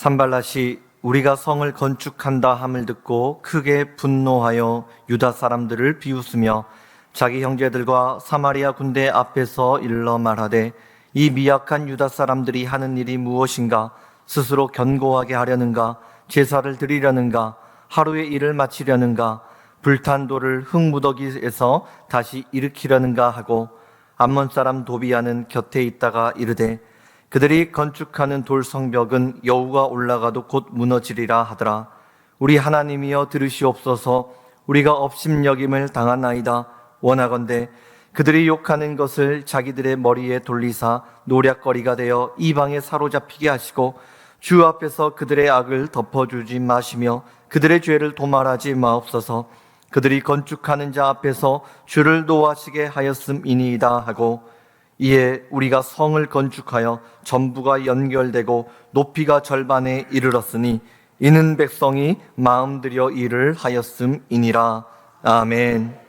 산발랏이 우리가 성을 건축한다 함을 듣고 크게 분노하여 유다 사람들을 비웃으며 자기 형제들과 사마리아 군대 앞에서 일러 말하되 이 미약한 유다 사람들이 하는 일이 무엇인가? 스스로 견고하게 하려는가? 제사를 드리려는가? 하루의 일을 마치려는가? 불탄 돌을 흙무더기에서 다시 일으키려는가 하고 암몬 사람 도비아는 곁에 있다가 이르되 그들이 건축하는 돌 성벽은 여우가 올라가도 곧 무너지리라 하더라. 우리 하나님이여 들으시옵소서. 우리가 업심여김을 당하나이다. 원하건대 그들이 욕하는 것을 자기들의 머리에 돌리사 노략거리가 되어 이방에 사로잡히게 하시고 주 앞에서 그들의 악을 덮어주지 마시며 그들의 죄를 도말하지 마옵소서. 그들이 건축하는 자 앞에서 주를 노하시게 하였음이니이다 하고 이에 우리가 성을 건축하여 전부가 연결되고 높이가 절반에 이르렀으니 이는 백성이 마음 들여 일을 하였음이니라. 아멘.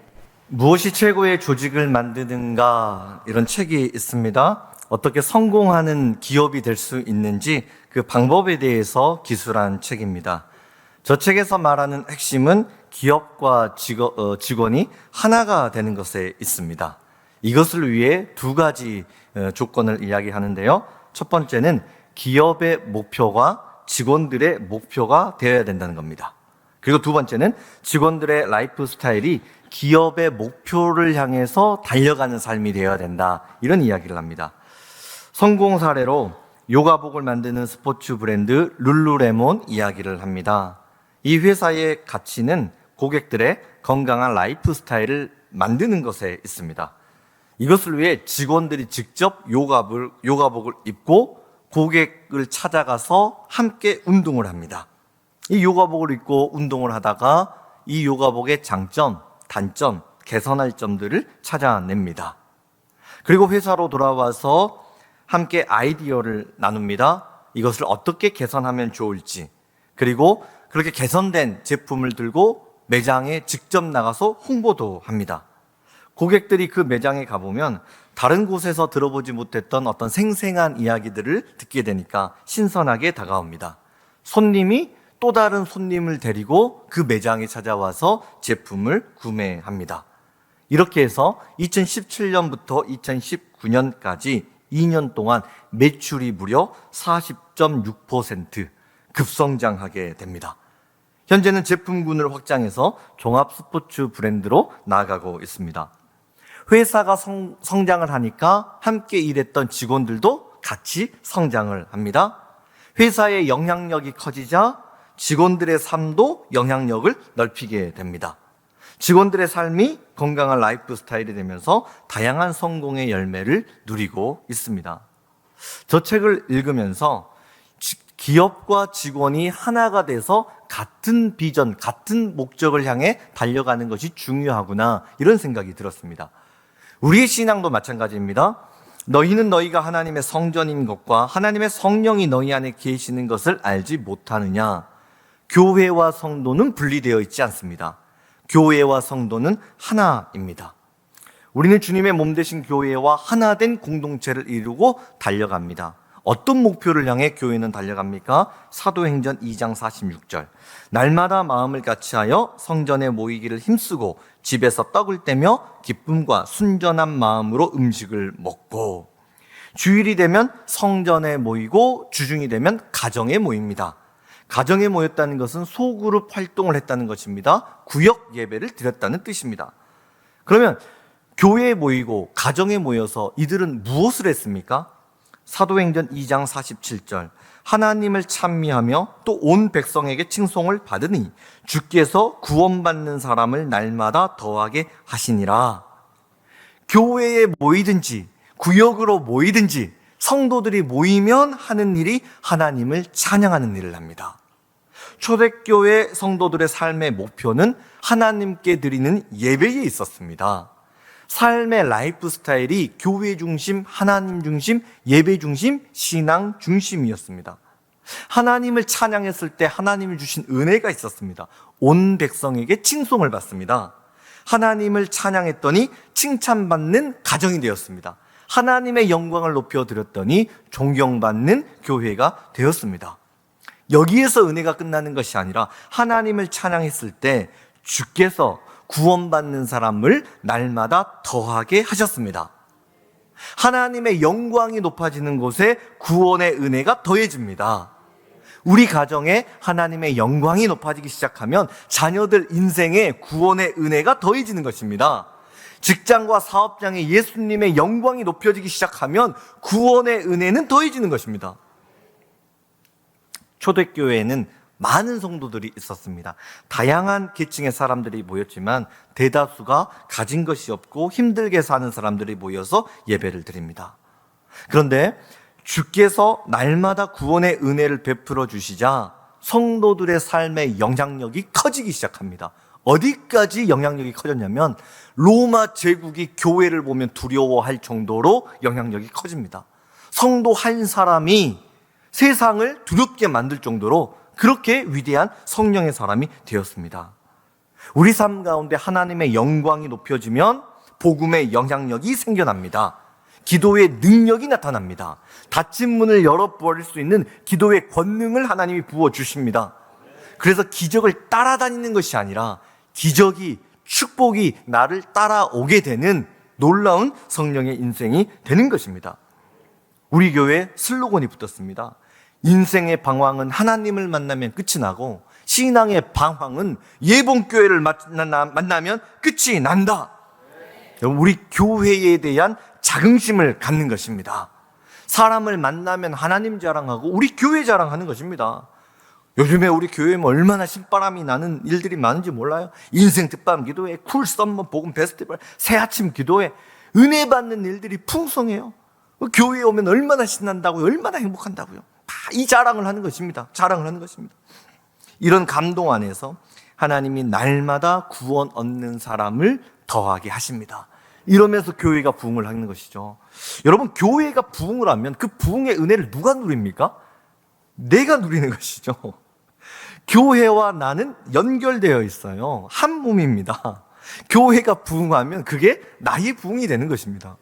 무엇이 최고의 조직을 만드는가, 이런 책이 있습니다. 어떻게 성공하는 기업이 될 수 있는지 그 방법에 대해서 기술한 책입니다. 저 책에서 말하는 핵심은 기업과 직원이 하나가 되는 것에 있습니다. 이것을 위해 두 가지 조건을 이야기하는데요. 첫 번째는 기업의 목표가 직원들의 목표가 되어야 된다는 겁니다. 그리고 두 번째는 직원들의 라이프 스타일이 기업의 목표를 향해서 달려가는 삶이 되어야 된다. 이런 이야기를 합니다. 성공 사례로 요가복을 만드는 스포츠 브랜드 룰루레몬 이야기를 합니다. 이 회사의 가치는 고객들의 건강한 라이프 스타일을 만드는 것에 있습니다. 이것을 위해 직원들이 직접 요가복을 입고 고객을 찾아가서 함께 운동을 합니다. 이 요가복을 입고 운동을 하다가 이 요가복의 장점, 단점, 개선할 점들을 찾아냅니다. 그리고 회사로 돌아와서 함께 아이디어를 나눕니다. 이것을 어떻게 개선하면 좋을지, 그리고 그렇게 개선된 제품을 들고 매장에 직접 나가서 홍보도 합니다. 고객들이 그 매장에 가보면 다른 곳에서 들어보지 못했던 어떤 생생한 이야기들을 듣게 되니까 신선하게 다가옵니다. 손님이 또 다른 손님을 데리고 그 매장에 찾아와서 제품을 구매합니다. 이렇게 해서 2017년부터 2019년까지 2년 동안 매출이 무려 40.6% 급성장하게 됩니다. 현재는 제품군을 확장해서 종합 스포츠 브랜드로 나아가고 있습니다. 회사가 성장을 하니까 함께 일했던 직원들도 같이 성장을 합니다. 회사의 영향력이 커지자 직원들의 삶도 영향력을 넓히게 됩니다. 직원들의 삶이 건강한 라이프 스타일이 되면서 다양한 성공의 열매를 누리고 있습니다. 저 책을 읽으면서 기업과 직원이 하나가 돼서 같은 비전, 같은 목적을 향해 달려가는 것이 중요하구나, 이런 생각이 들었습니다. 우리의 신앙도 마찬가지입니다. 너희는 너희가 하나님의 성전인 것과 하나님의 성령이 너희 안에 계시는 것을 알지 못하느냐. 교회와 성도는 분리되어 있지 않습니다. 교회와 성도는 하나입니다. 우리는 주님의 몸 되신 교회와 하나된 공동체를 이루고 달려갑니다. 어떤 목표를 향해 교회는 달려갑니까? 사도행전 2장 46절. 날마다 마음을 같이하여 성전에 모이기를 힘쓰고 집에서 떡을 떼며 기쁨과 순전한 마음으로 음식을 먹고, 주일이 되면 성전에 모이고 주중이 되면 가정에 모입니다. 가정에 모였다는 것은 소그룹 활동을 했다는 것입니다. 구역 예배를 드렸다는 뜻입니다. 그러면 교회에 모이고 가정에 모여서 이들은 무엇을 했습니까? 사도행전 2장 47절. 하나님을 찬미하며 또 온 백성에게 칭송을 받으니 주께서 구원받는 사람을 날마다 더하게 하시니라. 교회에 모이든지 구역으로 모이든지 성도들이 모이면 하는 일이 하나님을 찬양하는 일을 합니다. 초대교회 성도들의 삶의 목표는 하나님께 드리는 예배에 있었습니다. 삶의 라이프 스타일이 교회 중심, 하나님 중심, 예배 중심, 신앙 중심이었습니다. 하나님을 찬양했을 때 하나님이 주신 은혜가 있었습니다. 온 백성에게 칭송을 받습니다. 하나님을 찬양했더니 칭찬받는 가정이 되었습니다. 하나님의 영광을 높여드렸더니 존경받는 교회가 되었습니다. 여기에서 은혜가 끝나는 것이 아니라 하나님을 찬양했을 때 주께서 구원받는 사람을 날마다 더하게 하셨습니다. 하나님의 영광이 높아지는 곳에 구원의 은혜가 더해집니다. 우리 가정에 하나님의 영광이 높아지기 시작하면 자녀들 인생에 구원의 은혜가 더해지는 것입니다. 직장과 사업장에 예수님의 영광이 높여지기 시작하면 구원의 은혜는 더해지는 것입니다. 초대교회에는 많은 성도들이 있었습니다. 다양한 계층의 사람들이 모였지만 대다수가 가진 것이 없고 힘들게 사는 사람들이 모여서 예배를 드립니다. 그런데 주께서 날마다 구원의 은혜를 베풀어 주시자 성도들의 삶의 영향력이 커지기 시작합니다. 어디까지 영향력이 커졌냐면 로마 제국이 교회를 보면 두려워할 정도로 영향력이 커집니다. 성도 한 사람이 세상을 두렵게 만들 정도로 그렇게 위대한 성령의 사람이 되었습니다. 우리 삶 가운데 하나님의 영광이 높여지면 복음의 영향력이 생겨납니다. 기도의 능력이 나타납니다. 닫힌 문을 열어버릴 수 있는 기도의 권능을 하나님이 부어주십니다. 그래서 기적을 따라다니는 것이 아니라 기적이, 축복이 나를 따라오게 되는 놀라운 성령의 인생이 되는 것입니다. 우리 교회에 슬로건이 붙었습니다. 인생의 방황은 하나님을 만나면 끝이 나고 신앙의 방황은 예봉교회를 만나면 끝이 난다. 우리 교회에 대한 자긍심을 갖는 것입니다. 사람을 만나면 하나님 자랑하고 우리 교회 자랑하는 것입니다. 요즘에 우리 교회에 얼마나 신바람이 나는 일들이 많은지 몰라요? 인생 특밤 기도회, 쿨 썸머 복음 페스티벌, 새아침 기도회, 은혜 받는 일들이 풍성해요. 교회에 오면 얼마나 신난다고요? 얼마나 행복한다고요? 다 이 자랑을 하는 것입니다. 자랑을 하는 것입니다. 이런 감동 안에서 하나님이 날마다 구원 얻는 사람을 더하게 하십니다. 이러면서 교회가 부흥을 하는 것이죠. 여러분, 교회가 부흥을 하면 그 부흥의 은혜를 누가 누립니까? 내가 누리는 것이죠. 교회와 나는 연결되어 있어요. 한 몸입니다. 교회가 부흥하면 그게 나의 부흥이 되는 것입니다.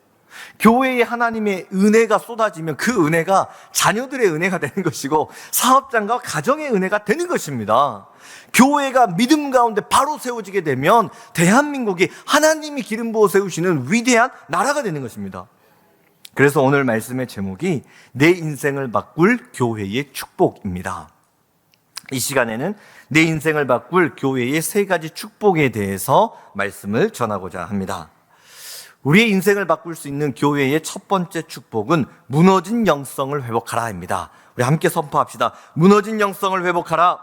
교회에 하나님의 은혜가 쏟아지면 그 은혜가 자녀들의 은혜가 되는 것이고 사업장과 가정의 은혜가 되는 것입니다. 교회가 믿음 가운데 바로 세워지게 되면 대한민국이 하나님이 기름 부어 세우시는 위대한 나라가 되는 것입니다. 그래서 오늘 말씀의 제목이 내 인생을 바꿀 교회의 축복입니다. 이 시간에는 내 인생을 바꿀 교회의 세 가지 축복에 대해서 말씀을 전하고자 합니다. 우리의 인생을 바꿀 수 있는 교회의 첫 번째 축복은 무너진 영성을 회복하라입니다. 우리 함께 선포합시다. 무너진 영성을 회복하라.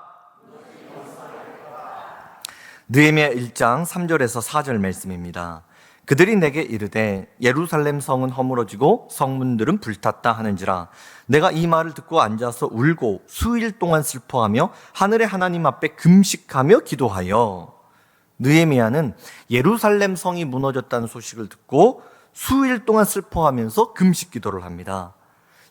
느헤미야 1장 3절에서 4절 말씀입니다. 그들이 내게 이르되 예루살렘 성은 허물어지고 성문들은 불탔다 하는지라 내가 이 말을 듣고 앉아서 울고 수일 동안 슬퍼하며 하늘의 하나님 앞에 금식하며 기도하여. 느헤미야는 예루살렘 성이 무너졌다는 소식을 듣고 수일 동안 슬퍼하면서 금식 기도를 합니다.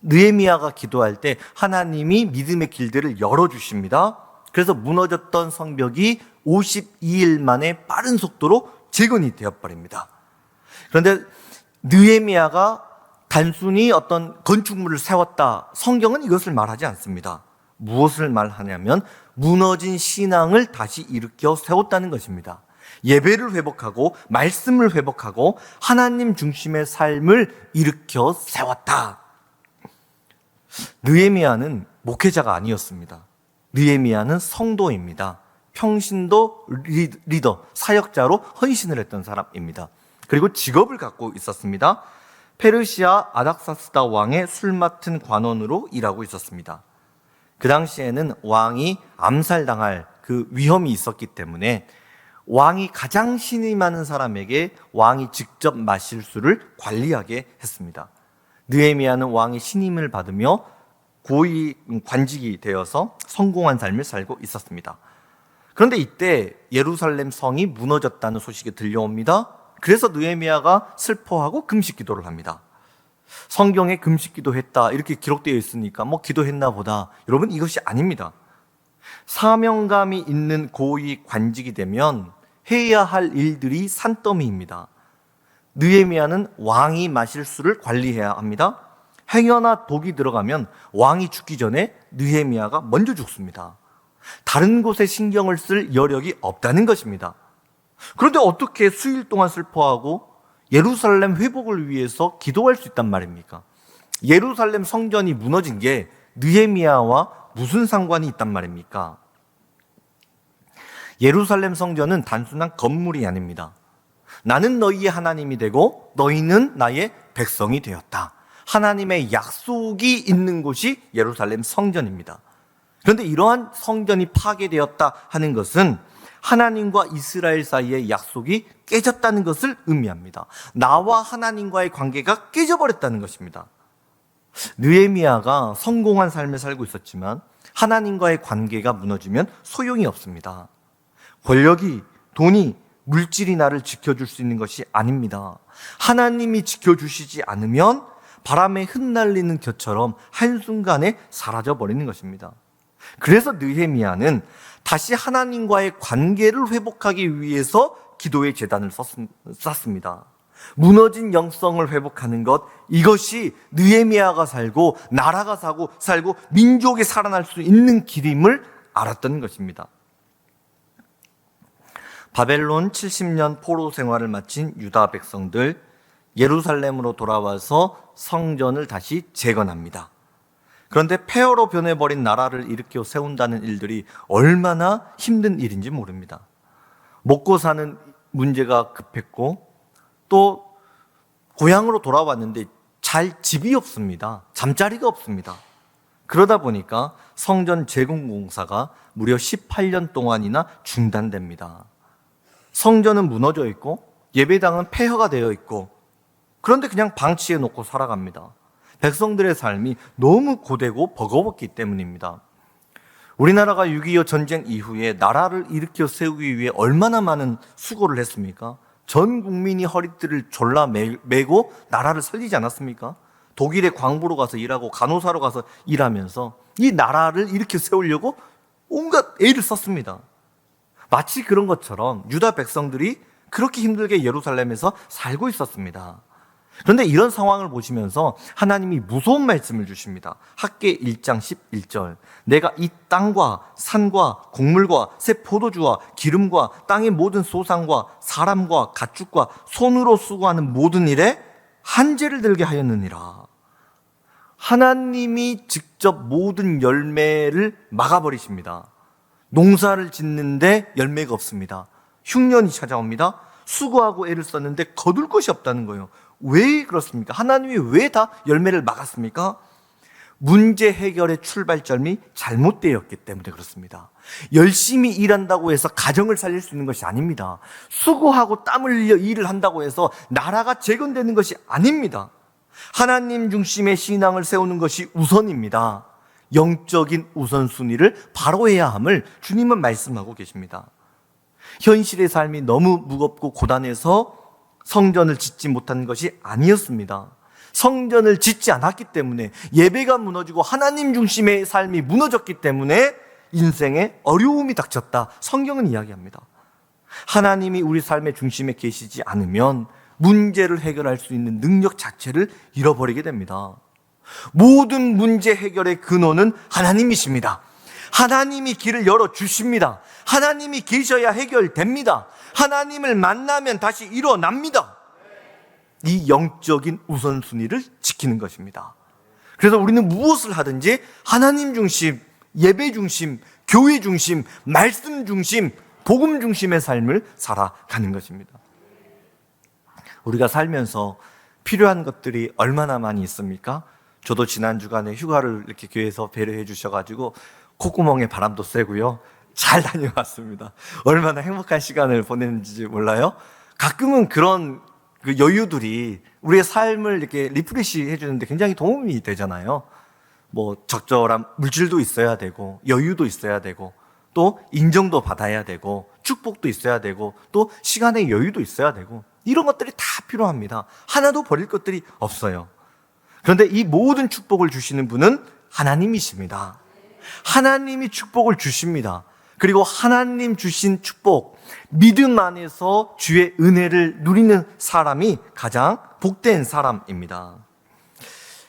느헤미야가 기도할 때 하나님이 믿음의 길들을 열어주십니다. 그래서 무너졌던 성벽이 52일 만에 빠른 속도로 재건이 되어버립니다. 그런데 느헤미야가 단순히 어떤 건축물을 세웠다, 성경은 이것을 말하지 않습니다. 무엇을 말하냐면 무너진 신앙을 다시 일으켜 세웠다는 것입니다. 예배를 회복하고 말씀을 회복하고 하나님 중심의 삶을 일으켜 세웠다. 느헤미야는 목회자가 아니었습니다. 느헤미야는 성도입니다. 평신도 리더, 사역자로 헌신을 했던 사람입니다. 그리고 직업을 갖고 있었습니다. 페르시아 아닥사스다 왕의 술 맡은 관원으로 일하고 있었습니다. 그 당시에는 왕이 암살당할 그 위험이 있었기 때문에 왕이 가장 신이 많은 사람에게 왕이 직접 마실 술을 관리하게 했습니다. 느헤미야는 왕의 신임을 받으며 고위 관직이 되어서 성공한 삶을 살고 있었습니다. 그런데 이때 예루살렘 성이 무너졌다는 소식이 들려옵니다. 그래서 느헤미야가 슬퍼하고 금식 기도를 합니다. 성경에 금식 기도했다 이렇게 기록되어 있으니까 뭐 기도했나 보다. 여러분, 이것이 아닙니다. 사명감이 있는 고위 관직이 되면 해야 할 일들이 산더미입니다. 느헤미야는 왕이 마실 술을 관리해야 합니다. 행여나 독이 들어가면 왕이 죽기 전에 느헤미야가 먼저 죽습니다. 다른 곳에 신경을 쓸 여력이 없다는 것입니다. 그런데 어떻게 수일 동안 슬퍼하고 예루살렘 회복을 위해서 기도할 수 있단 말입니까? 예루살렘 성전이 무너진 게 느헤미야와 무슨 상관이 있단 말입니까? 예루살렘 성전은 단순한 건물이 아닙니다. 나는 너희의 하나님이 되고 너희는 나의 백성이 되었다. 하나님의 약속이 있는 곳이 예루살렘 성전입니다. 그런데 이러한 성전이 파괴되었다 하는 것은 하나님과 이스라엘 사이의 약속이 깨졌다는 것을 의미합니다. 나와 하나님과의 관계가 깨져버렸다는 것입니다. 느헤미야가 성공한 삶을 살고 있었지만 하나님과의 관계가 무너지면 소용이 없습니다. 권력이, 돈이, 물질이 나를 지켜줄 수 있는 것이 아닙니다. 하나님이 지켜주시지 않으면 바람에 흩날리는 겨처럼 한순간에 사라져버리는 것입니다. 그래서 느헤미야는 다시 하나님과의 관계를 회복하기 위해서 기도의 제단을 쌓습니다. 무너진 영성을 회복하는 것, 이것이 느헤미야가 살고 나라가 살고 민족이 살아날 수 있는 길임을 알았던 것입니다. 바벨론 70년 포로 생활을 마친 유다 백성들, 예루살렘으로 돌아와서 성전을 다시 재건합니다. 그런데 폐허로 변해버린 나라를 일으켜 세운다는 일들이 얼마나 힘든 일인지 모릅니다. 먹고 사는 문제가 급했고 또 고향으로 돌아왔는데 잘 집이 없습니다. 잠자리가 없습니다. 그러다 보니까 성전 재건 공사가 무려 18년 동안이나 중단됩니다. 성전은 무너져 있고 예배당은 폐허가 되어 있고 그런데 그냥 방치해 놓고 살아갑니다. 백성들의 삶이 너무 고되고 버거웠기 때문입니다. 우리나라가 6.25 전쟁 이후에 나라를 일으켜 세우기 위해 얼마나 많은 수고를 했습니까? 전 국민이 허리띠를 졸라 매고 나라를 살리지 않았습니까? 독일의 광부로 가서 일하고 간호사로 가서 일하면서 이 나라를 일으켜 세우려고 온갖 애를 썼습니다. 마치 그런 것처럼 유다 백성들이 그렇게 힘들게 예루살렘에서 살고 있었습니다. 그런데 이런 상황을 보시면서 하나님이 무서운 말씀을 주십니다. 학개 1장 11절. 내가 이 땅과 산과 곡물과 새 포도주와 기름과 땅의 모든 소산과 사람과 가축과 손으로 수고하는 모든 일에 한재를 들게 하였느니라. 하나님이 직접 모든 열매를 막아버리십니다. 농사를 짓는데 열매가 없습니다. 흉년이 찾아옵니다. 수고하고 애를 썼는데 거둘 것이 없다는 거예요. 왜 그렇습니까? 하나님이 왜 다 열매를 막았습니까? 문제 해결의 출발점이 잘못되었기 때문에 그렇습니다. 열심히 일한다고 해서 가정을 살릴 수 있는 것이 아닙니다. 수고하고 땀 흘려 일을 한다고 해서 나라가 재건되는 것이 아닙니다. 하나님 중심의 신앙을 세우는 것이 우선입니다. 영적인 우선순위를 바로 해야 함을 주님은 말씀하고 계십니다. 현실의 삶이 너무 무겁고 고단해서 성전을 짓지 못한 것이 아니었습니다. 성전을 짓지 않았기 때문에 예배가 무너지고 하나님 중심의 삶이 무너졌기 때문에 인생에 어려움이 닥쳤다. 성경은 이야기합니다. 하나님이 우리 삶의 중심에 계시지 않으면 문제를 해결할 수 있는 능력 자체를 잃어버리게 됩니다. 모든 문제 해결의 근원은 하나님이십니다. 하나님이 길을 열어주십니다. 하나님이 계셔야 해결됩니다. 하나님을 만나면 다시 일어납니다. 이 영적인 우선순위를 지키는 것입니다. 그래서 우리는 무엇을 하든지 하나님 중심, 예배 중심, 교회 중심, 말씀 중심, 복음 중심의 삶을 살아가는 것입니다. 우리가 살면서 필요한 것들이 얼마나 많이 있습니까? 저도 지난 주간에 휴가를 이렇게 교회에서 배려해 주셔가지고 콧구멍에 바람도 쐬고요. 잘 다녀왔습니다. 얼마나 행복한 시간을 보냈는지 몰라요? 가끔은 그런 그 여유들이 우리의 삶을 이렇게 리프레시 해주는데 굉장히 도움이 되잖아요. 뭐 적절한 물질도 있어야 되고 여유도 있어야 되고 또 인정도 받아야 되고 축복도 있어야 되고 또 시간의 여유도 있어야 되고 이런 것들이 다 필요합니다. 하나도 버릴 것들이 없어요. 그런데 이 모든 축복을 주시는 분은 하나님이십니다. 하나님이 축복을 주십니다. 그리고 하나님 주신 축복, 믿음 안에서 주의 은혜를 누리는 사람이 가장 복된 사람입니다.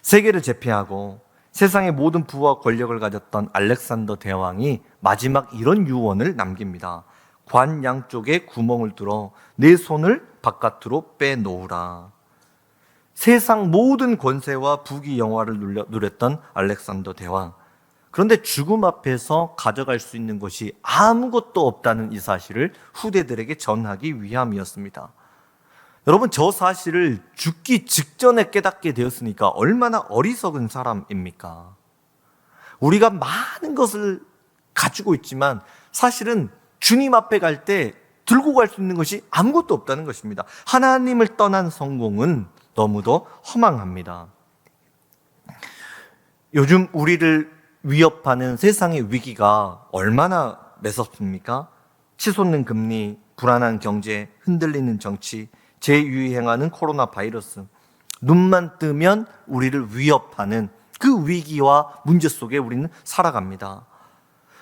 세계를 제패하고 세상의 모든 부와 권력을 가졌던 알렉산더 대왕이 마지막 이런 유언을 남깁니다. 관 양쪽에 구멍을 뚫어 내 손을 바깥으로 빼놓으라. 세상 모든 권세와 부귀 영화를 누렸던 알렉산더 대왕. 그런데 죽음 앞에서 가져갈 수 있는 것이 아무것도 없다는 이 사실을 후대들에게 전하기 위함이었습니다. 여러분, 저 사실을 죽기 직전에 깨닫게 되었으니까 얼마나 어리석은 사람입니까? 우리가 많은 것을 가지고 있지만 사실은 주님 앞에 갈 때 들고 갈 수 있는 것이 아무것도 없다는 것입니다. 하나님을 떠난 성공은 너무도 허망합니다. 요즘 우리를 위협하는 세상의 위기가 얼마나 매섭습니까? 치솟는 금리, 불안한 경제, 흔들리는 정치, 재유행하는 코로나 바이러스, 눈만 뜨면 우리를 위협하는 그 위기와 문제 속에 우리는 살아갑니다.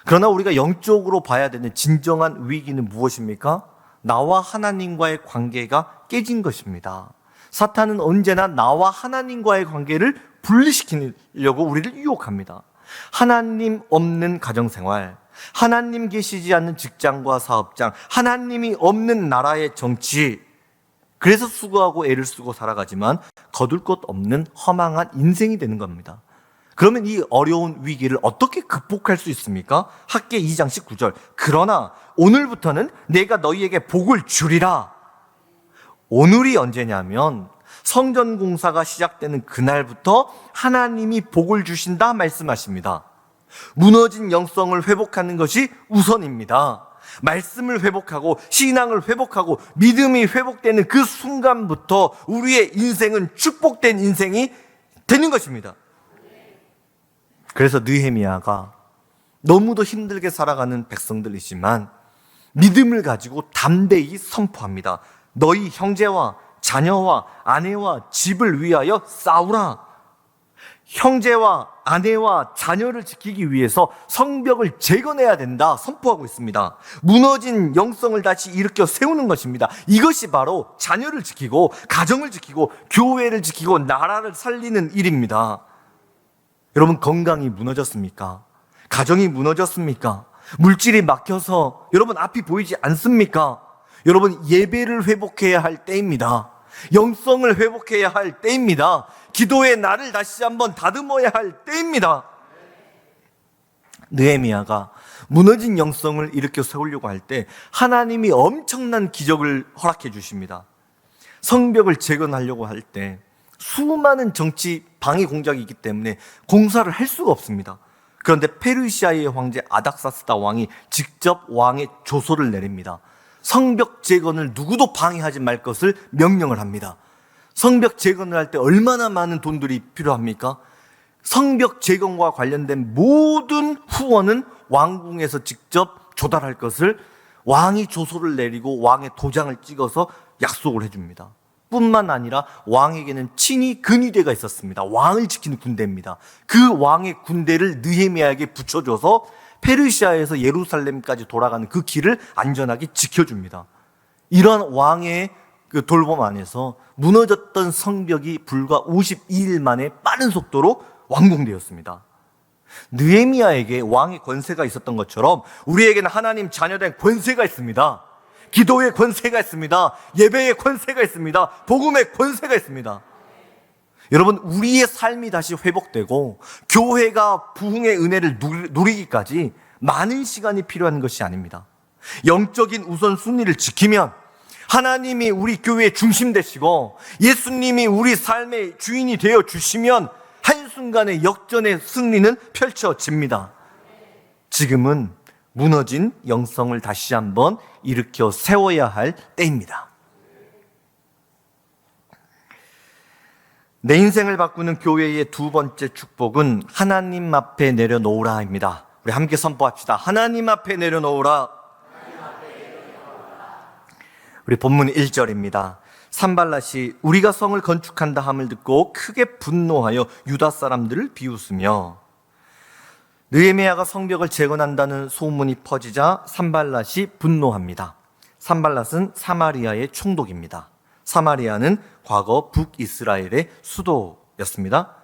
그러나 우리가 영적으로 봐야 되는 진정한 위기는 무엇입니까? 나와 하나님과의 관계가 깨진 것입니다. 사탄은 언제나 나와 하나님과의 관계를 분리시키려고 우리를 유혹합니다. 하나님 없는 가정생활, 하나님 계시지 않는 직장과 사업장, 하나님이 없는 나라의 정치, 그래서 수고하고 애를 쓰고 살아가지만 거둘 것 없는 허망한 인생이 되는 겁니다. 그러면 이 어려운 위기를 어떻게 극복할 수 있습니까? 학계 2장 19절. 그러나 오늘부터는 내가 너희에게 복을 주리라. 오늘이 언제냐면 성전 공사가 시작되는 그날부터 하나님이 복을 주신다 말씀하십니다. 무너진 영성을 회복하는 것이 우선입니다. 말씀을 회복하고 신앙을 회복하고 믿음이 회복되는 그 순간부터 우리의 인생은 축복된 인생이 되는 것입니다. 그래서 느헤미야가 너무도 힘들게 살아가는 백성들이지만 믿음을 가지고 담대히 선포합니다. 너희 형제와 자녀와 아내와 집을 위하여 싸우라. 형제와 아내와 자녀를 지키기 위해서 성벽을 재건해야 된다 선포하고 있습니다. 무너진 영성을 다시 일으켜 세우는 것입니다. 이것이 바로 자녀를 지키고 가정을 지키고 교회를 지키고 나라를 살리는 일입니다. 여러분, 건강이 무너졌습니까? 가정이 무너졌습니까? 물질이 막혀서 여러분 앞이 보이지 않습니까? 여러분, 예배를 회복해야 할 때입니다. 영성을 회복해야 할 때입니다. 기도의 날을 다시 한번 다듬어야 할 때입니다. 느헤미야가 무너진 영성을 일으켜 세우려고 할 때 하나님이 엄청난 기적을 허락해 주십니다. 성벽을 재건하려고 할 때 수많은 정치 방해 공작이 있기 때문에 공사를 할 수가 없습니다. 그런데 페르시아의 황제 아닥사스다 왕이 직접 왕의 조서를 내립니다. 성벽 재건을 누구도 방해하지 말 것을 명령을 합니다. 성벽 재건을 할 때 얼마나 많은 돈들이 필요합니까? 성벽 재건과 관련된 모든 후원은 왕궁에서 직접 조달할 것을 왕이 조서를 내리고 왕의 도장을 찍어서 약속을 해줍니다. 뿐만 아니라 왕에게는 친히 근위대가 있었습니다. 왕을 지키는 군대입니다. 그 왕의 군대를 느헤미야에게 붙여줘서 페르시아에서 예루살렘까지 돌아가는 그 길을 안전하게 지켜줍니다. 이러한 왕의 그 돌봄 안에서 무너졌던 성벽이 불과 52일 만에 빠른 속도로 완공되었습니다. 느헤미야에게 왕의 권세가 있었던 것처럼 우리에게는 하나님 자녀된 권세가 있습니다. 기도의 권세가 있습니다. 예배의 권세가 있습니다. 복음의 권세가 있습니다. 여러분, 우리의 삶이 다시 회복되고 교회가 부흥의 은혜를 누리기까지 많은 시간이 필요한 것이 아닙니다. 영적인 우선순위를 지키면 하나님이 우리 교회의 중심 되시고 예수님이 우리 삶의 주인이 되어 주시면 한순간에 역전의 승리는 펼쳐집니다. 지금은 무너진 영성을 다시 한번 일으켜 세워야 할 때입니다. 내 인생을 바꾸는 교회의 두 번째 축복은 하나님 앞에 내려놓으라입니다. 우리 함께 선포합시다. 하나님 앞에 내려놓으라. 우리 본문 1절입니다. 산발랏이 우리가 성을 건축한다 함을 듣고 크게 분노하여 유다 사람들을 비웃으며, 느헤미야가 성벽을 재건한다는 소문이 퍼지자 산발랏이 분노합니다. 산발랏은 사마리아의 총독입니다. 사마리아는 과거 북이스라엘의 수도였습니다.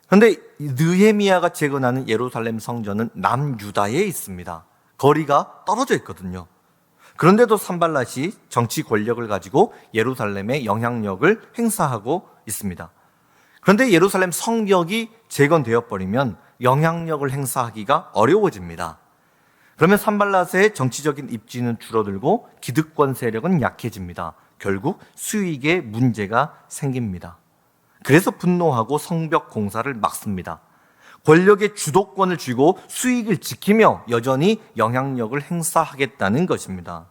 그런데 느헤미야가 재건하는 예루살렘 성전은 남유다에 있습니다. 거리가 떨어져 있거든요. 그런데도 산발랏이 정치 권력을 가지고 예루살렘의 영향력을 행사하고 있습니다. 그런데 예루살렘 성벽이 재건되어 버리면 영향력을 행사하기가 어려워집니다. 그러면 산발랏의 정치적인 입지는 줄어들고 기득권 세력은 약해집니다. 결국 수익에 문제가 생깁니다. 그래서 분노하고 성벽 공사를 막습니다. 권력의 주도권을 쥐고 수익을 지키며 여전히 영향력을 행사하겠다는 것입니다.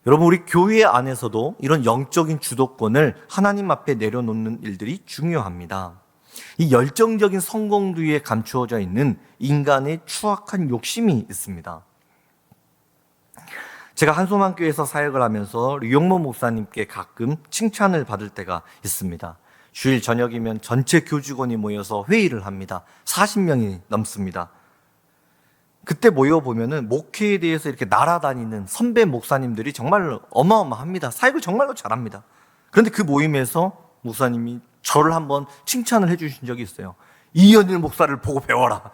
여러분, 우리 교회 안에서도 이런 영적인 주도권을 하나님 앞에 내려놓는 일들이 중요합니다. 이 열정적인 성공주의에 감추어져 있는 인간의 추악한 욕심이 있습니다. 제가 한소망교회에서 사역을 하면서 류용모 목사님께 가끔 칭찬을 받을 때가 있습니다. 주일 저녁이면 전체 교직원이 모여서 회의를 합니다. 40명이 넘습니다. 그때 모여보면은 목회에 대해서 이렇게 날아다니는 선배 목사님들이 정말 어마어마합니다. 사역을 정말로 잘합니다. 그런데 그 모임에서 목사님이 저를 한번 칭찬을 해주신 적이 있어요. 이현일 목사를 보고 배워라.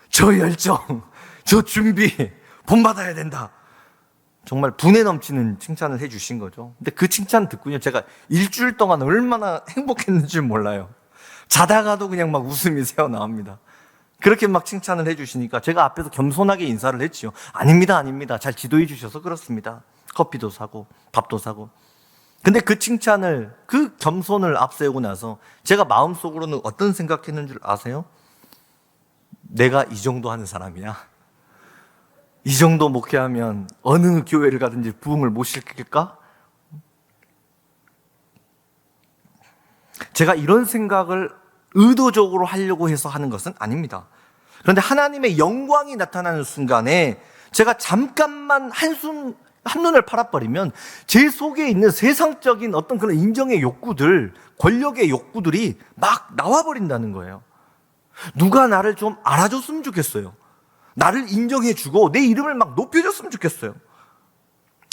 저 열정, 저 준비, 본받아야 된다. 정말 분에 넘치는 칭찬을 해주신 거죠. 근데 그 칭찬 듣고요, 제가 일주일 동안 얼마나 행복했는지 몰라요. 자다가도 그냥 막 웃음이 새어나옵니다. 그렇게 막 칭찬을 해주시니까 제가 앞에서 겸손하게 인사를 했지요. 아닙니다, 아닙니다. 잘 지도해 주셔서 그렇습니다. 커피도 사고 밥도 사고. 근데 그 칭찬을, 그 겸손을 앞세우고 나서 제가 마음속으로는 어떤 생각했는 줄 아세요? 내가 이 정도 하는 사람이야. 이 정도 목회하면 어느 교회를 가든지 부흥을 못 시킬까? 제가 이런 생각을 의도적으로 하려고 해서 하는 것은 아닙니다. 그런데 하나님의 영광이 나타나는 순간에 제가 잠깐만 한눈을 팔아버리면 제 속에 있는 세상적인 어떤 그런 인정의 욕구들, 권력의 욕구들이 막 나와버린다는 거예요. 누가 나를 좀 알아줬으면 좋겠어요. 나를 인정해주고 내 이름을 막 높여줬으면 좋겠어요.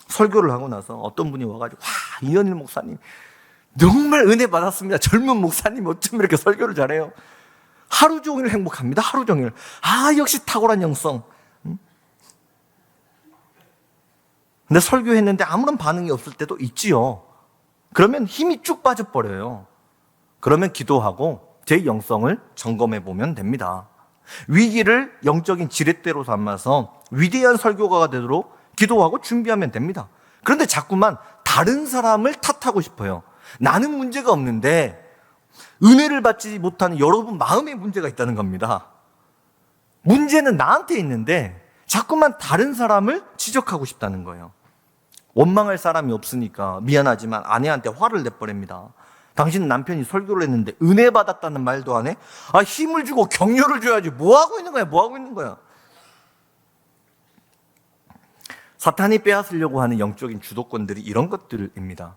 설교를 하고 나서 어떤 분이 와가지고, 와, 이현일 목사님 정말 은혜 받았습니다. 젊은 목사님 어쩜 이렇게 설교를 잘해요. 하루 종일 행복합니다. 하루 종일. 아, 역시 탁월한 영성. 근데 설교했는데 아무런 반응이 없을 때도 있지요. 그러면 힘이 쭉 빠져버려요. 그러면 기도하고 제 영성을 점검해 보면 됩니다. 위기를 영적인 지렛대로 삼아서 위대한 설교가가 되도록 기도하고 준비하면 됩니다. 그런데 자꾸만 다른 사람을 탓하고 싶어요. 나는 문제가 없는데 은혜를 받지 못하는 여러분 마음에 문제가 있다는 겁니다. 문제는 나한테 있는데 자꾸만 다른 사람을 지적하고 싶다는 거예요. 원망할 사람이 없으니까 미안하지만 아내한테 화를 내버립니다. 당신 남편이 설교를 했는데 은혜 받았다는 말도 안 해? 아, 힘을 주고 격려를 줘야지. 뭐 하고 있는 거야? 뭐 하고 있는 거야? 사탄이 빼앗으려고 하는 영적인 주도권들이 이런 것들입니다.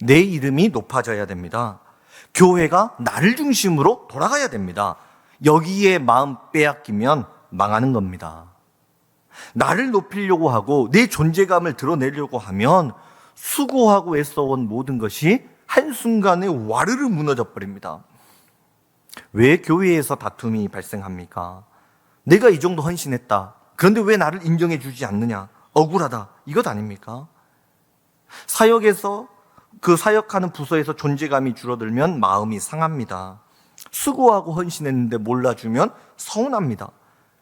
내 이름이 높아져야 됩니다. 교회가 나를 중심으로 돌아가야 됩니다. 여기에 마음 빼앗기면 망하는 겁니다. 나를 높이려고 하고 내 존재감을 드러내려고 하면 수고하고 애써온 모든 것이 한순간에 와르르 무너져 버립니다. 왜 교회에서 다툼이 발생합니까? 내가 이 정도 헌신했다. 그런데 왜 나를 인정해 주지 않느냐? 억울하다. 이것 아닙니까? 사역에서 그 사역하는 부서에서 존재감이 줄어들면 마음이 상합니다. 수고하고 헌신했는데 몰라주면 서운합니다.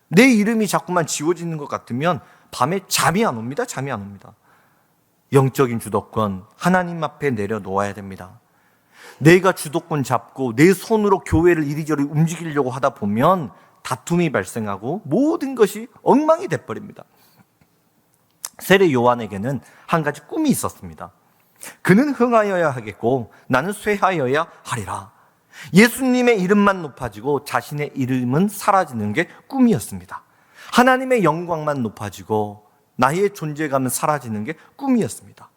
내 이름이 자꾸만 지워지는 것 같으면 밤에 잠이 안 옵니다. 잠이 안 옵니다. 영적인 주도권 하나님 앞에 내려놓아야 됩니다. 내가 주도권 잡고 내 손으로 교회를 이리저리 움직이려고 하다 보면 다툼이 발생하고 모든 것이 엉망이 돼버립니다. 세례 요한에게는 한 가지 꿈이 있었습니다. 그는 흥하여야 하겠고 나는 쇠하여야 하리라. 예수님의 이름만 높아지고 자신의 이름은 사라지는 게 꿈이었습니다. 하나님의 영광만 높아지고 나의 존재감은 사라지는 게 꿈이었습니다.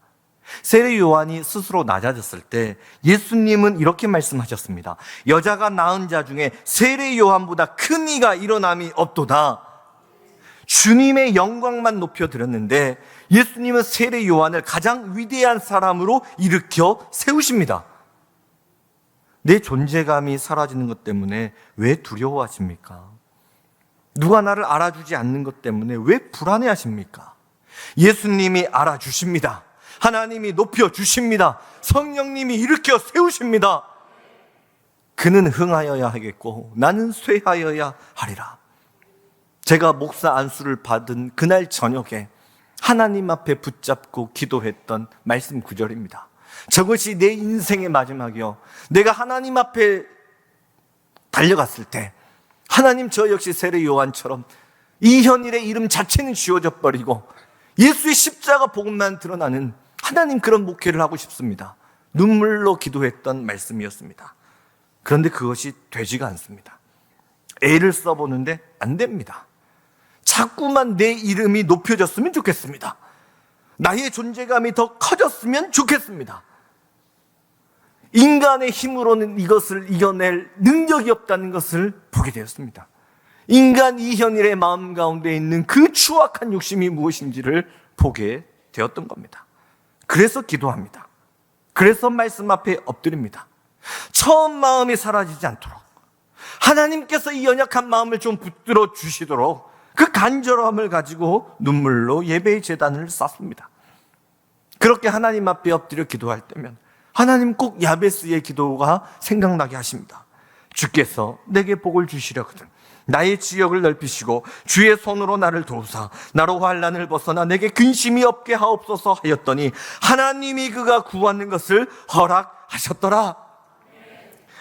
세례 요한이 스스로 낮아졌을 때 예수님은 이렇게 말씀하셨습니다. 여자가 낳은 자 중에 세례 요한보다 큰 이가 일어남이 없도다. 주님의 영광만 높여드렸는데 예수님은 세례 요한을 가장 위대한 사람으로 일으켜 세우십니다. 내 존재감이 사라지는 것 때문에 왜 두려워하십니까? 누가 나를 알아주지 않는 것 때문에 왜 불안해하십니까? 예수님이 알아주십니다. 하나님이 높여주십니다. 성령님이 일으켜 세우십니다. 그는 흥하여야 하겠고 나는 쇠하여야 하리라. 제가 목사 안수를 받은 그날 저녁에 하나님 앞에 붙잡고 기도했던 말씀 구절입니다. 저것이 내 인생의 마지막이요, 내가 하나님 앞에 달려갔을 때 하나님, 저 역시 세례 요한처럼 이 현일의 이름 자체는 지워져 버리고 예수의 십자가 복음만 드러나는 하나님, 그런 목회를 하고 싶습니다. 눈물로 기도했던 말씀이었습니다. 그런데 그것이 되지가 않습니다. 애를 써보는데 안 됩니다. 자꾸만 내 이름이 높여졌으면 좋겠습니다. 나의 존재감이 더 커졌으면 좋겠습니다. 인간의 힘으로는 이것을 이겨낼 능력이 없다는 것을 보게 되었습니다. 인간 이현일의 마음 가운데 있는 그 추악한 욕심이 무엇인지를 보게 되었던 겁니다. 그래서 기도합니다. 그래서 말씀 앞에 엎드립니다. 처음 마음이 사라지지 않도록 하나님께서 이 연약한 마음을 좀 붙들어 주시도록 그 간절함을 가지고 눈물로 예배의 제단을 쌓습니다. 그렇게 하나님 앞에 엎드려 기도할 때면 하나님 꼭 야베스의 기도가 생각나게 하십니다. 주께서 내게 복을 주시려거든 나의 지역을 넓히시고 주의 손으로 나를 도우사 나로 환난을 벗어나 내게 근심이 없게 하옵소서 하였더니 하나님이 그가 구하는 것을 허락하셨더라.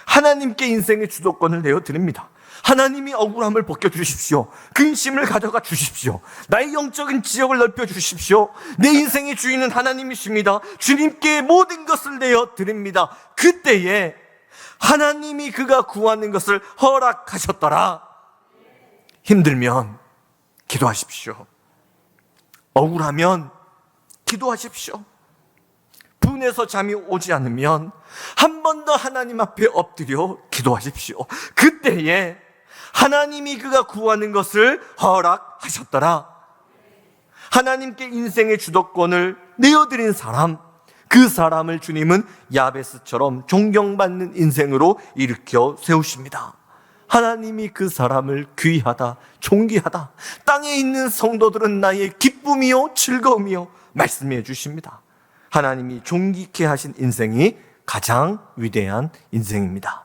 하나님께 인생의 주도권을 내어드립니다. 하나님이 억울함을 벗겨주십시오. 근심을 가져가 주십시오. 나의 영적인 지역을 넓혀주십시오. 내 인생의 주인은 하나님이십니다. 주님께 모든 것을 내어드립니다. 그때에 하나님이 그가 구하는 것을 허락하셨더라. 힘들면 기도하십시오. 억울하면 기도하십시오. 분해서 잠이 오지 않으면 한 번 더 하나님 앞에 엎드려 기도하십시오. 그때에 하나님이 그가 구하는 것을 허락하셨더라. 하나님께 인생의 주도권을 내어드린 사람, 그 사람을 주님은 야베스처럼 존경받는 인생으로 일으켜 세우십니다. 하나님이 그 사람을 귀하다, 존귀하다, 땅에 있는 성도들은 나의 기쁨이요 즐거움이요 말씀해 주십니다. 하나님이 존귀케 하신 인생이 가장 위대한 인생입니다.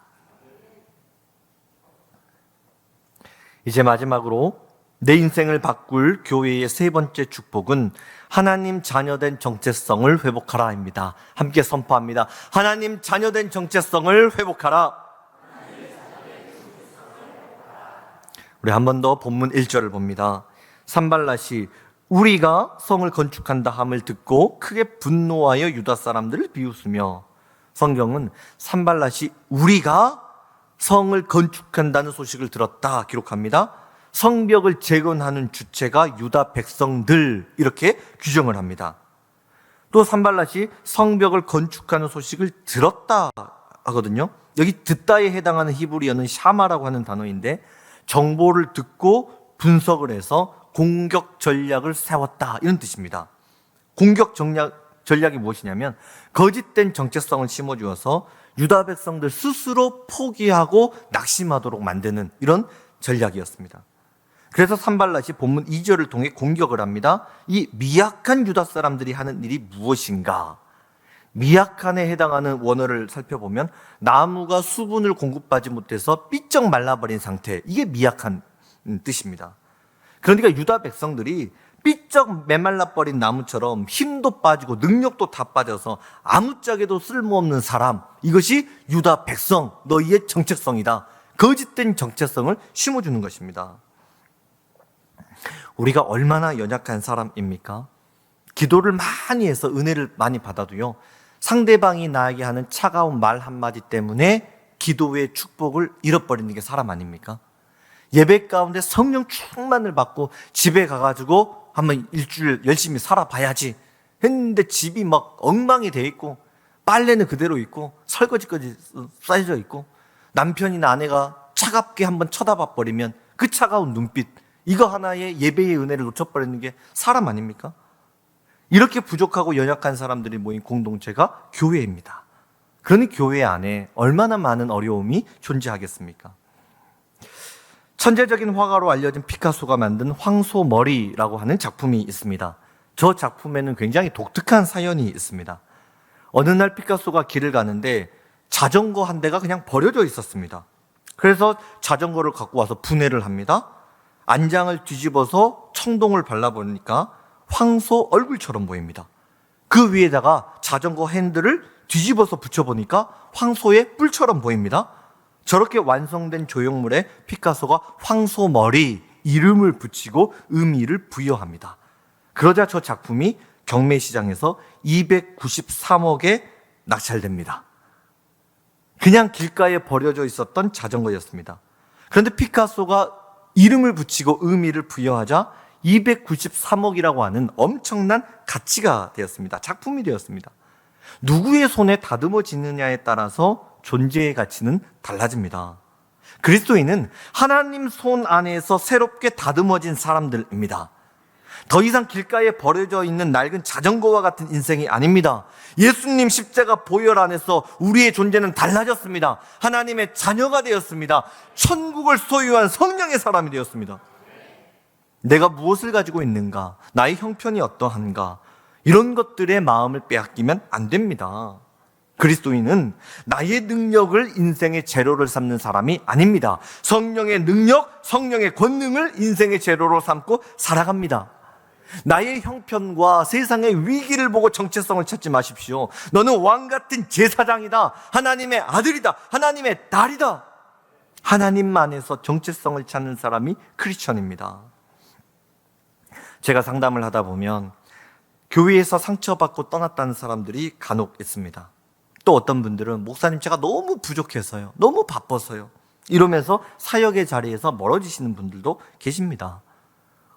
이제 마지막으로 내 인생을 바꿀 교회의 세 번째 축복은 하나님 자녀된 정체성을 회복하라입니다. 함께 선포합니다. 하나님 자녀된 정체성을 회복하라. 우리 한 번 더 본문 1절을 봅니다. 산발랏이 우리가 성을 건축한다 함을 듣고 크게 분노하여 유다 사람들을 비웃으며, 성경은 산발랏이 우리가 성을 건축한다는 소식을 들었다 기록합니다. 성벽을 재건하는 주체가 유다 백성들, 이렇게 규정을 합니다. 또 산발랏이 성벽을 건축하는 소식을 들었다 하거든요. 여기 듣다에 해당하는 히브리어는 샤마라고 하는 단어인데, 정보를 듣고 분석을 해서 공격 전략을 세웠다, 이런 뜻입니다. 공격 전략이 무엇이냐면 거짓된 정체성을 심어주어서 유다 백성들 스스로 포기하고 낙심하도록 만드는 이런 전략이었습니다. 그래서 산발랏이 본문 2절을 통해 공격을 합니다. 이 미약한 유다 사람들이 하는 일이 무엇인가? 미약한에 해당하는 원어를 살펴보면 나무가 수분을 공급받지 못해서 삐쩍 말라버린 상태, 이게 미약한 뜻입니다. 그러니까 유다 백성들이 삐쩍 메말라버린 나무처럼 힘도 빠지고 능력도 다 빠져서 아무짝에도 쓸모없는 사람, 이것이 유다 백성, 너희의 정체성이다. 거짓된 정체성을 심어주는 것입니다. 우리가 얼마나 연약한 사람입니까? 기도를 많이 해서 은혜를 많이 받아도요, 상대방이 나에게 하는 차가운 말 한마디 때문에 기도의 축복을 잃어버리는 게 사람 아닙니까? 예배 가운데 성령 충만을 받고 집에 가가지고 한번 일주일 열심히 살아봐야지 했는데 집이 막 엉망이 돼 있고 빨래는 그대로 있고 설거지까지 쌓여져 있고 남편이나 아내가 차갑게 한번 쳐다봐 버리면 그 차가운 눈빛, 이거 하나의 예배의 은혜를 놓쳐버리는 게 사람 아닙니까? 이렇게 부족하고 연약한 사람들이 모인 공동체가 교회입니다. 그러니 교회 안에 얼마나 많은 어려움이 존재하겠습니까? 천재적인 화가로 알려진 피카소가 만든 황소머리라고 하는 작품이 있습니다. 저 작품에는 굉장히 독특한 사연이 있습니다. 어느 날 피카소가 길을 가는데 자전거 한 대가 그냥 버려져 있었습니다. 그래서 자전거를 갖고 와서 분해를 합니다. 안장을 뒤집어서 청동을 발라보니까 황소 얼굴처럼 보입니다. 그 위에다가 자전거 핸들을 뒤집어서 붙여보니까 황소의 뿔처럼 보입니다. 저렇게 완성된 조형물에 피카소가 황소머리 이름을 붙이고 의미를 부여합니다. 그러자 저 작품이 경매시장에서 293억에 낙찰됩니다. 그냥 길가에 버려져 있었던 자전거였습니다. 그런데 피카소가 이름을 붙이고 의미를 부여하자 293억이라고 하는 엄청난 가치가 되었습니다. 작품이 되었습니다. 누구의 손에 다듬어지느냐에 따라서 존재의 가치는 달라집니다. 그리스도인은 하나님 손 안에서 새롭게 다듬어진 사람들입니다. 더 이상 길가에 버려져 있는 낡은 자전거와 같은 인생이 아닙니다. 예수님 십자가 보혈 안에서 우리의 존재는 달라졌습니다. 하나님의 자녀가 되었습니다. 천국을 소유한 성령의 사람이 되었습니다. 내가 무엇을 가지고 있는가? 나의 형편이 어떠한가? 이런 것들의 마음을 빼앗기면 안 됩니다. 그리스도인은 나의 능력을 인생의 재료를 삼는 사람이 아닙니다. 성령의 능력, 성령의 권능을 인생의 재료로 삼고 살아갑니다. 나의 형편과 세상의 위기를 보고 정체성을 찾지 마십시오. 너는 왕 같은 제사장이다. 하나님의 아들이다. 하나님의 딸이다. 하나님 안에서 정체성을 찾는 사람이 크리스천입니다. 제가 상담을 하다 보면 교회에서 상처받고 떠났다는 사람들이 간혹 있습니다. 또 어떤 분들은 목사님 제가 너무 부족해서요. 너무 바빠서요. 이러면서 사역의 자리에서 멀어지시는 분들도 계십니다.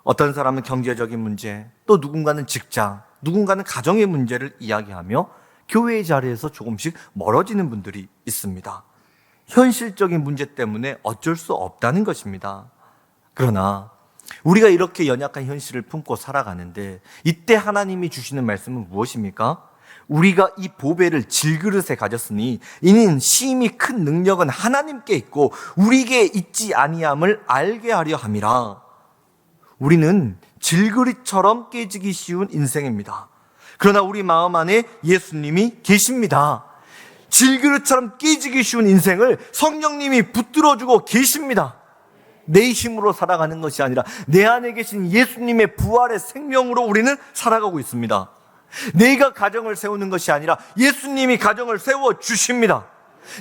어떤 사람은 경제적인 문제, 또 누군가는 직장, 누군가는 가정의 문제를 이야기하며 교회의 자리에서 조금씩 멀어지는 분들이 있습니다. 현실적인 문제 때문에 어쩔 수 없다는 것입니다. 그러나 우리가 이렇게 연약한 현실을 품고 살아가는데 이때 하나님이 주시는 말씀은 무엇입니까? 우리가 이 보배를 질그릇에 가졌으니 이는 심히 큰 능력은 하나님께 있고 우리에게 있지 아니함을 알게 하려 함이라. 우리는 질그릇처럼 깨지기 쉬운 인생입니다. 그러나 우리 마음 안에 예수님이 계십니다. 질그릇처럼 깨지기 쉬운 인생을 성령님이 붙들어주고 계십니다. 내 힘으로 살아가는 것이 아니라 내 안에 계신 예수님의 부활의 생명으로 우리는 살아가고 있습니다. 내가 가정을 세우는 것이 아니라 예수님이 가정을 세워주십니다.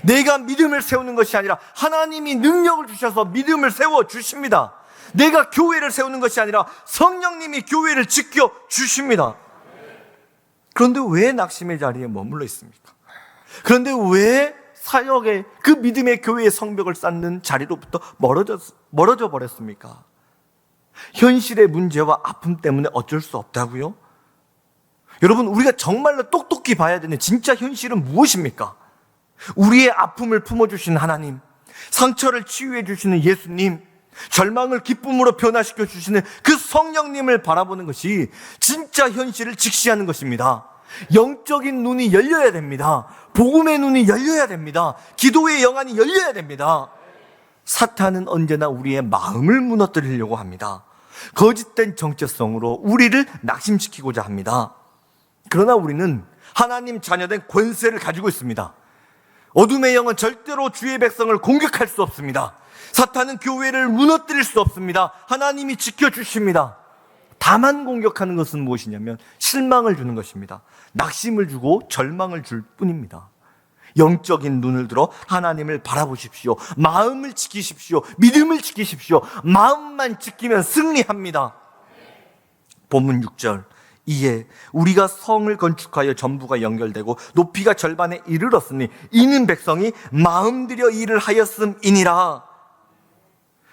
내가 믿음을 세우는 것이 아니라 하나님이 능력을 주셔서 믿음을 세워주십니다. 내가 교회를 세우는 것이 아니라 성령님이 교회를 지켜주십니다. 그런데 왜 낙심의 자리에 머물러 있습니까? 그런데 왜 사역의 그 믿음의 교회의 성벽을 쌓는 자리로부터 멀어져 버렸습니까? 현실의 문제와 아픔 때문에 어쩔 수 없다고요? 여러분, 우리가 정말로 똑똑히 봐야 되는 진짜 현실은 무엇입니까? 우리의 아픔을 품어주신 하나님, 상처를 치유해 주시는 예수님, 절망을 기쁨으로 변화시켜 주시는 그 성령님을 바라보는 것이 진짜 현실을 직시하는 것입니다. 영적인 눈이 열려야 됩니다. 복음의 눈이 열려야 됩니다. 기도의 영안이 열려야 됩니다. 사탄은 언제나 우리의 마음을 무너뜨리려고 합니다. 거짓된 정체성으로 우리를 낙심시키고자 합니다. 그러나 우리는 하나님 자녀된 권세를 가지고 있습니다. 어둠의 영은 절대로 주의 백성을 공격할 수 없습니다. 사탄은 교회를 무너뜨릴 수 없습니다. 하나님이 지켜주십니다. 다만 공격하는 것은 무엇이냐면 실망을 주는 것입니다. 낙심을 주고 절망을 줄 뿐입니다. 영적인 눈을 들어 하나님을 바라보십시오. 마음을 지키십시오. 믿음을 지키십시오. 마음만 지키면 승리합니다. 본문 6절, 이에 우리가 성을 건축하여 전부가 연결되고 높이가 절반에 이르렀으니 이는 백성이 마음들여 일을 하였음이니라.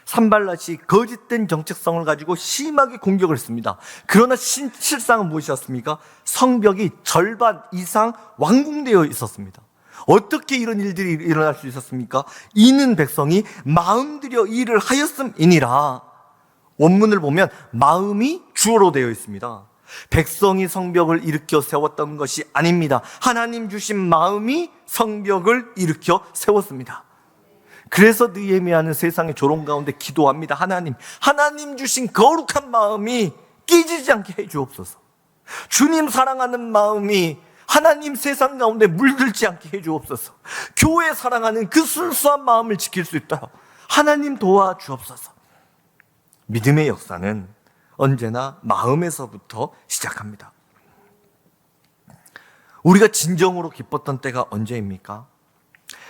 산발랏이 거짓된 정체성을 가지고 심하게 공격을 했습니다. 그러나 실상은 무엇이었습니까? 성벽이 절반 이상 완공되어 있었습니다. 어떻게 이런 일들이 일어날 수 있었습니까? 이는 백성이 마음들여 일을 하였음이니라. 원문을 보면 마음이 주어로 되어 있습니다. 백성이 성벽을 일으켜 세웠던 것이 아닙니다. 하나님 주신 마음이 성벽을 일으켜 세웠습니다. 그래서 느헤미야는 세상의 조롱 가운데 기도합니다. 하나님 주신 거룩한 마음이 깨지지 않게 해주옵소서. 주님 사랑하는 마음이 하나님 세상 가운데 물들지 않게 해주옵소서. 교회 사랑하는 그 순수한 마음을 지킬 수 있도록 하나님 도와주옵소서. 믿음의 역사는 언제나 마음에서부터 시작합니다. 우리가 진정으로 기뻤던 때가 언제입니까?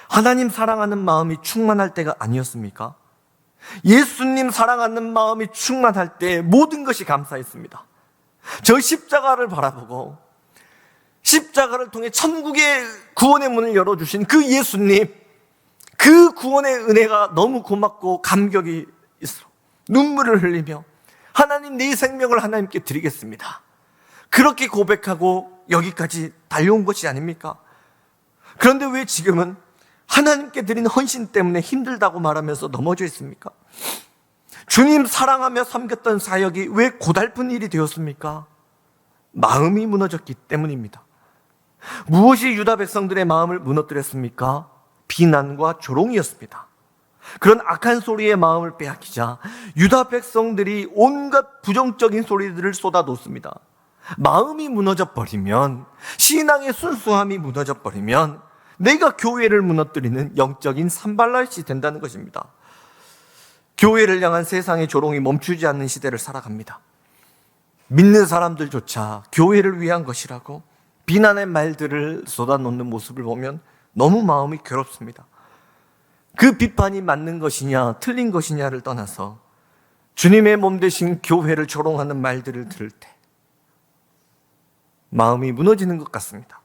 하나님 사랑하는 마음이 충만할 때가 아니었습니까? 예수님 사랑하는 마음이 충만할 때 모든 것이 감사했습니다. 저 십자가를 바라보고 십자가를 통해 천국의 구원의 문을 열어주신 그 예수님, 그 구원의 은혜가 너무 고맙고 감격이 있어 눈물을 흘리며 하나님, 내 생명을 하나님께 드리겠습니다. 그렇게 고백하고 여기까지 달려온 것이 아닙니까? 그런데 왜 지금은 하나님께 드린 헌신 때문에 힘들다고 말하면서 넘어져 있습니까? 주님 사랑하며 섬겼던 사역이 왜 고달픈 일이 되었습니까? 마음이 무너졌기 때문입니다. 무엇이 유다 백성들의 마음을 무너뜨렸습니까? 비난과 조롱이었습니다. 그런 악한 소리의 마음을 빼앗기자 유다 백성들이 온갖 부정적인 소리들을 쏟아놓습니다. 마음이 무너져 버리면, 신앙의 순수함이 무너져 버리면 내가 교회를 무너뜨리는 영적인 산발랏이 된다는 것입니다. 교회를 향한 세상의 조롱이 멈추지 않는 시대를 살아갑니다. 믿는 사람들조차 교회를 위한 것이라고 비난의 말들을 쏟아놓는 모습을 보면 너무 마음이 괴롭습니다. 그 비판이 맞는 것이냐 틀린 것이냐를 떠나서 주님의 몸 되신 교회를 조롱하는 말들을 들을 때 마음이 무너지는 것 같습니다.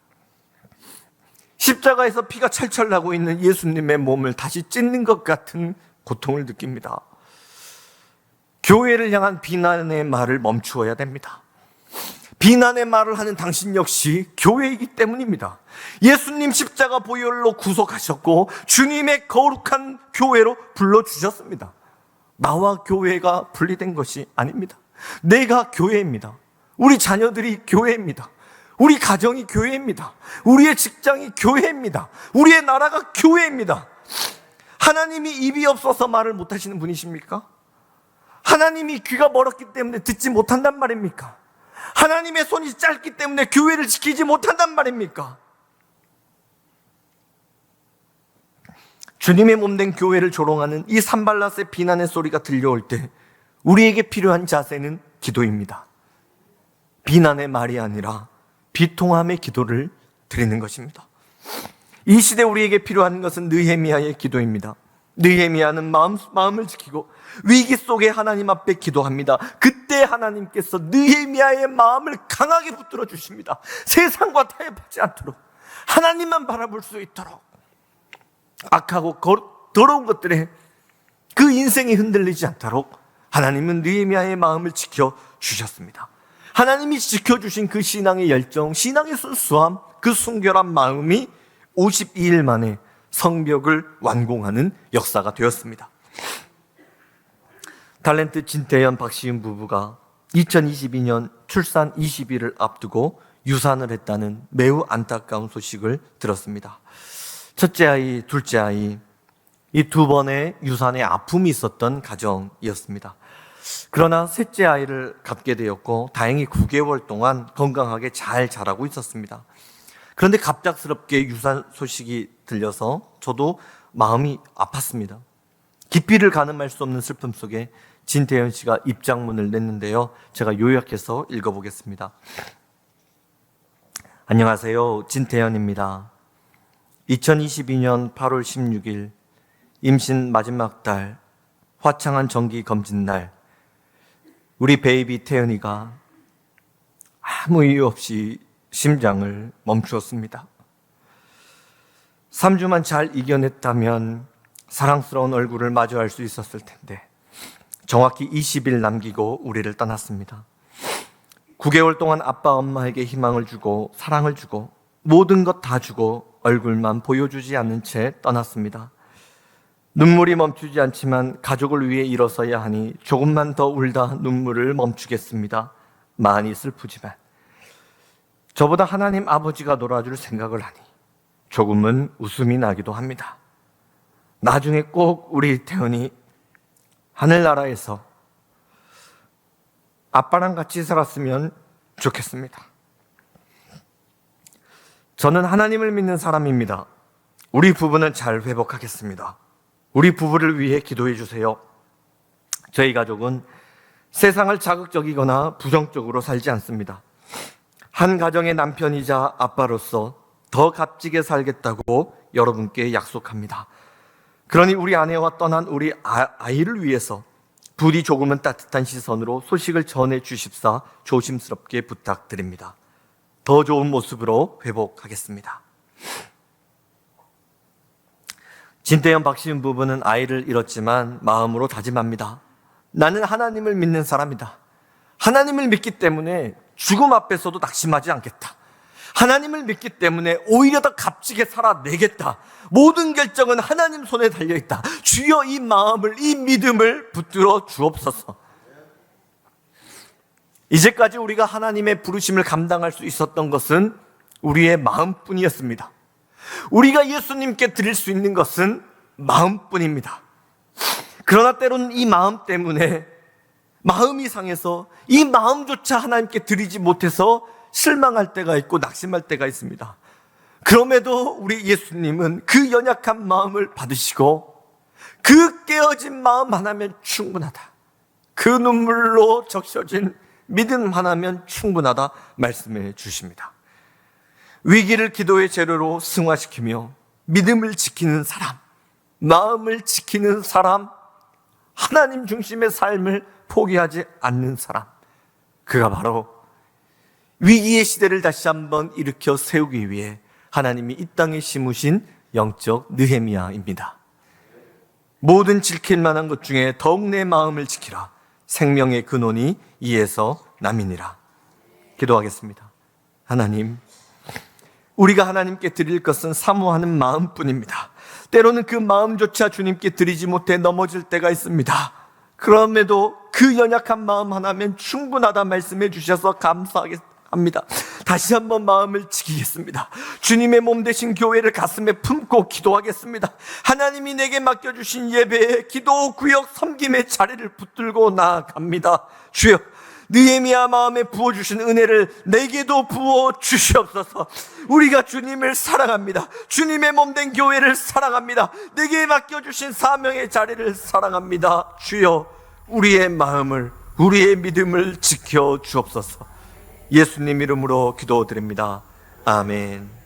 십자가에서 피가 철철 나고 있는 예수님의 몸을 다시 찢는 것 같은 고통을 느낍니다. 교회를 향한 비난의 말을 멈추어야 됩니다. 비난의 말을 하는 당신 역시 교회이기 때문입니다. 예수님 십자가 보혈로 구속하셨고 주님의 거룩한 교회로 불러주셨습니다. 나와 교회가 분리된 것이 아닙니다. 내가 교회입니다. 우리 자녀들이 교회입니다. 우리 가정이 교회입니다. 우리의 직장이 교회입니다. 우리의 나라가 교회입니다. 하나님이 입이 없어서 말을 못하시는 분이십니까? 하나님이 귀가 멀었기 때문에 듣지 못한단 말입니까? 하나님의 손이 짧기 때문에 교회를 지키지 못한단 말입니까? 주님의 몸된 교회를 조롱하는 이 산발랏의 비난의 소리가 들려올 때 우리에게 필요한 자세는 기도입니다. 비난의 말이 아니라 비통함의 기도를 드리는 것입니다. 이 시대 우리에게 필요한 것은 느헤미야의 기도입니다. 느헤미야는 마음을 지키고 위기 속에 하나님 앞에 기도합니다. 그때 하나님께서 느헤미야의 마음을 강하게 붙들어 주십니다. 세상과 타협하지 않도록, 하나님만 바라볼 수 있도록, 악하고 더러운 것들에 그 인생이 흔들리지 않도록 하나님은 느헤미야의 마음을 지켜 주셨습니다. 하나님이 지켜주신 그 신앙의 열정, 신앙의 순수함, 그 순결한 마음이 52일 만에 성벽을 완공하는 역사가 되었습니다. 탤런트 진태현, 박시윤 부부가 2022년 출산 20일을 앞두고 유산을 했다는 매우 안타까운 소식을 들었습니다. 첫째 아이, 둘째 아이, 이 두 번의 유산에 아픔이 있었던 가정이었습니다. 그러나 셋째 아이를 갖게 되었고 다행히 9개월 동안 건강하게 잘 자라고 있었습니다. 그런데 갑작스럽게 유산 소식이 들려서 저도 마음이 아팠습니다. 깊이를 가늠할 수 없는 슬픔 속에 진태현 씨가 입장문을 냈는데요. 제가 요약해서 읽어보겠습니다. 안녕하세요. 진태현입니다. 2022년 8월 16일 임신 마지막 달 화창한 정기 검진 날 우리 베이비 태연이가 아무 이유 없이 심장을 멈추었습니다. 3주만 잘 이겨냈다면 사랑스러운 얼굴을 마주할 수 있었을 텐데 정확히 20일 남기고 우리를 떠났습니다. 9개월 동안 아빠 엄마에게 희망을 주고 사랑을 주고 모든 것 다 주고 얼굴만 보여주지 않는 채 떠났습니다. 눈물이 멈추지 않지만 가족을 위해 일어서야 하니 조금만 더 울다 눈물을 멈추겠습니다. 많이 슬프지만 저보다 하나님 아버지가 놀아줄 생각을 하니 조금은 웃음이 나기도 합니다. 나중에 꼭 우리 태연이 하늘나라에서 아빠랑 같이 살았으면 좋겠습니다. 저는 하나님을 믿는 사람입니다. 우리 부부는 잘 회복하겠습니다. 우리 부부를 위해 기도해 주세요. 저희 가족은 세상을 자극적이거나 부정적으로 살지 않습니다. 한 가정의 남편이자 아빠로서 더 값지게 살겠다고 여러분께 약속합니다. 그러니 우리 아내와 떠난 우리 아이를 위해서 부디 조금은 따뜻한 시선으로 소식을 전해 주십사 조심스럽게 부탁드립니다. 더 좋은 모습으로 회복하겠습니다. 진태현 박시은 부부는 아이를 잃었지만 마음으로 다짐합니다. 나는 하나님을 믿는 사람이다. 하나님을 믿기 때문에 죽음 앞에서도 낙심하지 않겠다. 하나님을 믿기 때문에 오히려 더 값지게 살아내겠다. 모든 결정은 하나님 손에 달려있다. 주여 이 마음을, 이 믿음을 붙들어 주옵소서. 이제까지 우리가 하나님의 부르심을 감당할 수 있었던 것은 우리의 마음뿐이었습니다. 우리가 예수님께 드릴 수 있는 것은 마음뿐입니다. 그러나 때로는 이 마음 때문에 마음이 상해서 이 마음조차 하나님께 드리지 못해서 실망할 때가 있고 낙심할 때가 있습니다. 그럼에도 우리 예수님은 그 연약한 마음을 받으시고 그 깨어진 마음 하나면 충분하다. 그 눈물로 적셔진 믿음 하나면 충분하다 말씀해 주십니다. 위기를 기도의 재료로 승화시키며 믿음을 지키는 사람, 마음을 지키는 사람, 하나님 중심의 삶을 포기하지 않는 사람, 그가 바로 위기의 시대를 다시 한번 일으켜 세우기 위해 하나님이 이 땅에 심으신 영적 느헤미야입니다. 모든 지킬 만한 것 중에 더욱 내 마음을 지키라. 생명의 근원이 이에서 남이니라. 기도하겠습니다. 하나님, 우리가 하나님께 드릴 것은 사모하는 마음뿐입니다. 때로는 그 마음조차 주님께 드리지 못해 넘어질 때가 있습니다. 그럼에도 그 연약한 마음 하나면 충분하다 말씀해 주셔서 감사합니다. 다시 한번 마음을 지키겠습니다. 주님의 몸 되신 교회를 가슴에 품고 기도하겠습니다. 하나님이 내게 맡겨주신 예배에 기도, 구역, 섬김의 자리를 붙들고 나아갑니다. 주여, 느헤미야 마음에 부어주신 은혜를 내게도 부어주시옵소서. 우리가 주님을 사랑합니다. 주님의 몸된 교회를 사랑합니다. 내게 맡겨주신 사명의 자리를 사랑합니다. 주여, 우리의 마음을, 우리의 믿음을 지켜주옵소서. 예수님 이름으로 기도드립니다. 아멘.